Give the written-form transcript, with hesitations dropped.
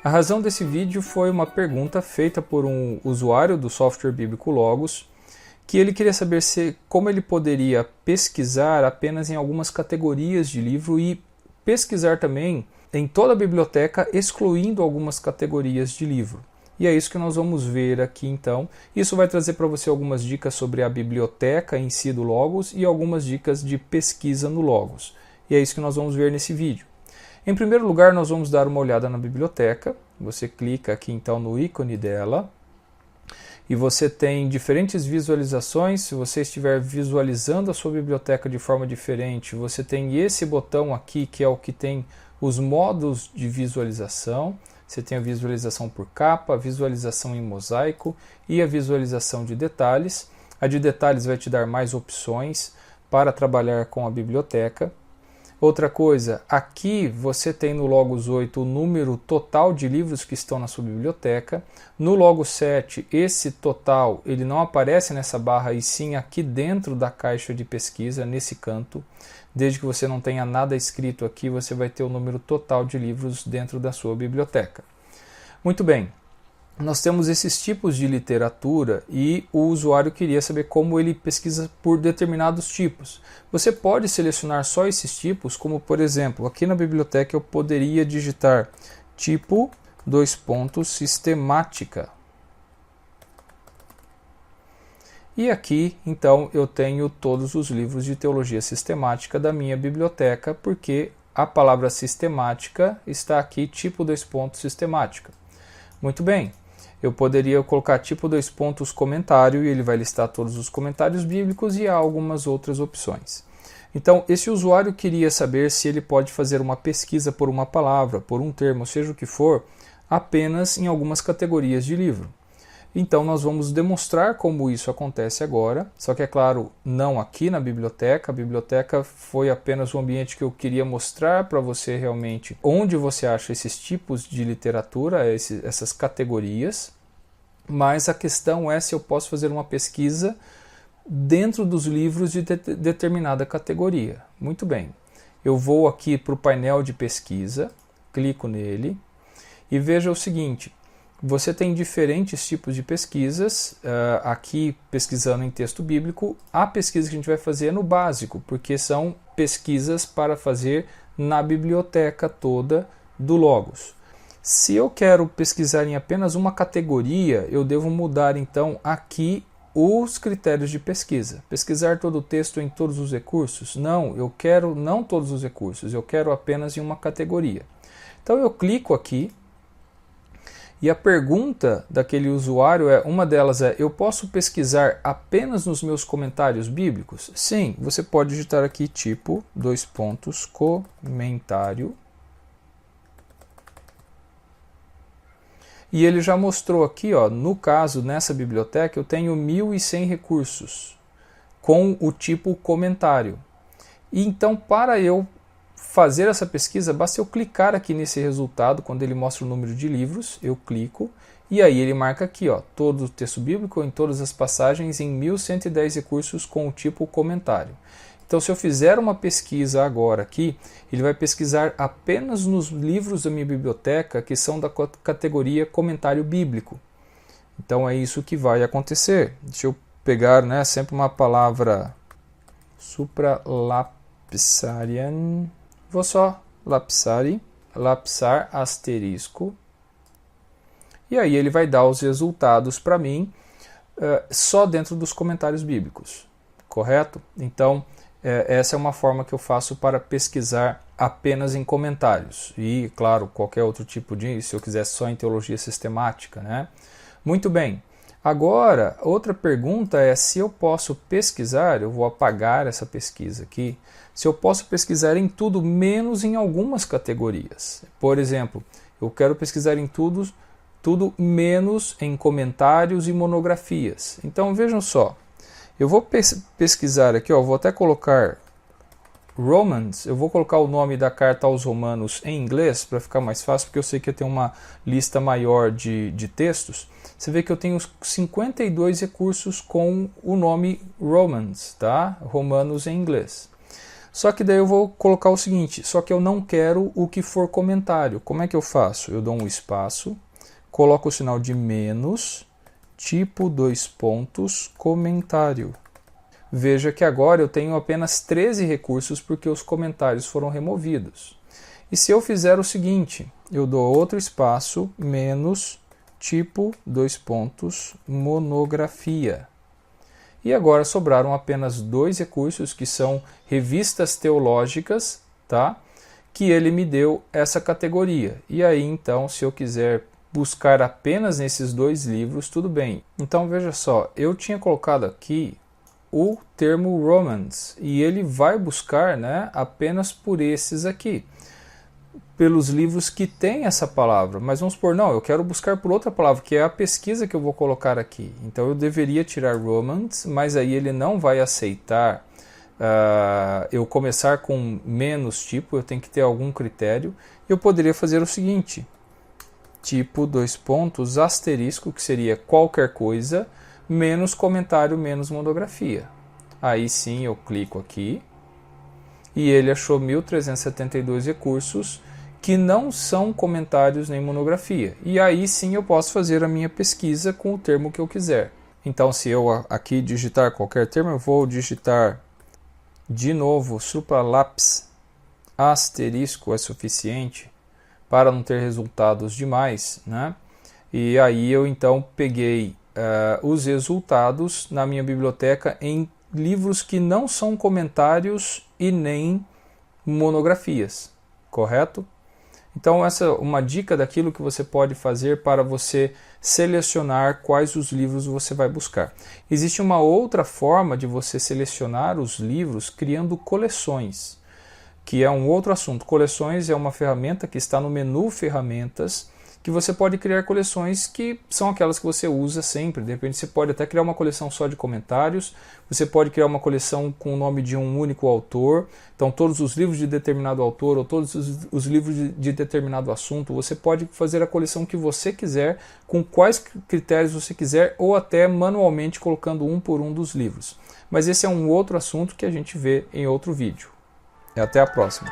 A razão desse vídeo foi uma pergunta feita por um usuário do software bíblico Logos, que ele queria saber como ele poderia pesquisar apenas em algumas categorias de livro e pesquisar também em toda a biblioteca, excluindo algumas categorias de livro. E é isso que nós vamos ver aqui então. Isso vai trazer para você algumas dicas sobre a biblioteca em si do Logos e algumas dicas de pesquisa no Logos. E é isso que nós vamos ver nesse vídeo. Em primeiro lugar, nós vamos dar uma olhada na biblioteca. Você clica aqui então no ícone dela. E você tem diferentes visualizações. Se você estiver visualizando a sua biblioteca de forma diferente, você tem esse botão aqui que é o que tem os modos de visualização. Você tem a visualização por capa, a visualização em mosaico e a visualização de detalhes. A de detalhes vai te dar mais opções para trabalhar com a biblioteca. Outra coisa, aqui você tem no Logos 8 o número total de livros que estão na sua biblioteca. No Logos 7, esse total ele não aparece nessa barra, e sim aqui dentro da caixa de pesquisa, nesse canto. Desde que você não tenha nada escrito aqui, você vai ter o número total de livros dentro da sua biblioteca. Muito bem. Nós temos esses tipos de literatura e o usuário queria saber como ele pesquisa por determinados tipos. Você pode selecionar só esses tipos, como por exemplo, aqui na biblioteca eu poderia digitar tipo, sistemática. E aqui, então, eu tenho todos os livros de teologia sistemática da minha biblioteca, porque a palavra sistemática está aqui, tipo, sistemática. Muito bem. Eu poderia colocar tipo comentário e ele vai listar todos os comentários bíblicos e há algumas outras opções. Então, esse usuário queria saber se ele pode fazer uma pesquisa por uma palavra, por um termo, seja o que for, apenas em algumas categorias de livro. Então, nós vamos demonstrar como isso acontece agora, só que, é claro, não aqui na biblioteca. A biblioteca foi apenas um ambiente que eu queria mostrar para você realmente onde você acha esses tipos de literatura, essas categorias, mas a questão é se eu posso fazer uma pesquisa dentro dos livros de determinada categoria. Muito bem, eu vou aqui para o painel de pesquisa, clico nele e veja o seguinte. Você tem diferentes tipos de pesquisas, aqui pesquisando em texto bíblico. A pesquisa que a gente vai fazer é no básico, porque são pesquisas para fazer na biblioteca toda do Logos. Se eu quero pesquisar em apenas uma categoria, eu devo mudar então aqui os critérios de pesquisa. Pesquisar todo o texto em todos os recursos? Não, eu quero não todos os recursos, eu quero apenas em uma categoria. Então eu clico aqui. E a pergunta daquele usuário uma delas é: eu posso pesquisar apenas nos meus comentários bíblicos? Sim, você pode digitar aqui tipo, comentário. E ele já mostrou aqui, ó, no caso, nessa biblioteca, eu tenho 1.100 recursos com o tipo comentário. E então, para eu fazer essa pesquisa, basta eu clicar aqui nesse resultado, quando ele mostra o número de livros, eu clico, e aí ele marca aqui, ó, todo o texto bíblico em todas as passagens em 1.110 recursos com o tipo comentário. Então, se eu fizer uma pesquisa agora aqui, ele vai pesquisar apenas nos livros da minha biblioteca que são da categoria comentário bíblico. Então, é isso que vai acontecer. Deixa eu pegar, né, sempre uma palavra supralapsarian. Vou só lapsar asterisco, e aí ele vai dar os resultados para mim só dentro dos comentários bíblicos, correto? Então, essa é uma forma que eu faço para pesquisar apenas em comentários, e claro, qualquer outro tipo de, se eu quisesse só em teologia sistemática, né? Muito bem. Agora, outra pergunta é se eu posso pesquisar, eu vou apagar essa pesquisa aqui, se eu posso pesquisar em tudo menos em algumas categorias. Por exemplo, eu quero pesquisar em tudo menos em comentários e monografias. Então vejam só, eu vou pesquisar aqui, ó, vou até colocar Romans, eu vou colocar o nome da carta aos Romanos em inglês para ficar mais fácil, porque eu sei que eu tenho uma lista maior de textos. Você vê que eu tenho 52 recursos com o nome Romans, tá? Romanos em inglês. Só que daí eu vou colocar o seguinte, só que eu não quero o que for comentário. Como é que eu faço? Eu dou um espaço, coloco o sinal de menos, tipo 2 pontos, comentário. Veja que agora eu tenho apenas 13 recursos porque os comentários foram removidos. E se eu fizer o seguinte, eu dou outro espaço, menos, tipo 2 pontos, monografia. E agora sobraram apenas 2 recursos, que são revistas teológicas, tá? Que ele me deu essa categoria. E aí, então, se eu quiser buscar apenas nesses 2 livros, tudo bem. Então, veja só, eu tinha colocado aqui o termo Romans, e ele vai buscar, né, apenas por esses aqui, pelos livros que tem essa palavra. Mas vamos supor, não, eu quero buscar por outra palavra, que é a pesquisa que eu vou colocar aqui. Então eu deveria tirar Romans, mas aí ele não vai aceitar eu começar com menos tipo, eu tenho que ter algum critério. Eu poderia fazer o seguinte, tipo 2 pontos, asterisco, que seria qualquer coisa, menos comentário, menos monografia. Aí sim eu clico aqui, e ele achou 1.372 recursos, que não são comentários nem monografia. E aí sim eu posso fazer a minha pesquisa com o termo que eu quiser. Então, se eu aqui digitar qualquer termo, eu vou digitar de novo supralápis, asterisco é suficiente para não ter resultados demais, né? E aí eu então peguei os resultados na minha biblioteca em livros que não são comentários e nem monografias, correto? Então essa é uma dica daquilo que você pode fazer para você selecionar quais os livros você vai buscar. Existe uma outra forma de você selecionar os livros criando coleções, que é um outro assunto. Coleções é uma ferramenta que está no menu Ferramentas, que você pode criar coleções que são aquelas que você usa sempre. De repente você pode até criar uma coleção só de comentários, você pode criar uma coleção com o nome de um único autor, então todos os livros de determinado autor ou todos os livros de determinado assunto, você pode fazer a coleção que você quiser, com quais critérios você quiser, ou até manualmente colocando um por um dos livros. Mas esse é um outro assunto que a gente vê em outro vídeo. E até a próxima!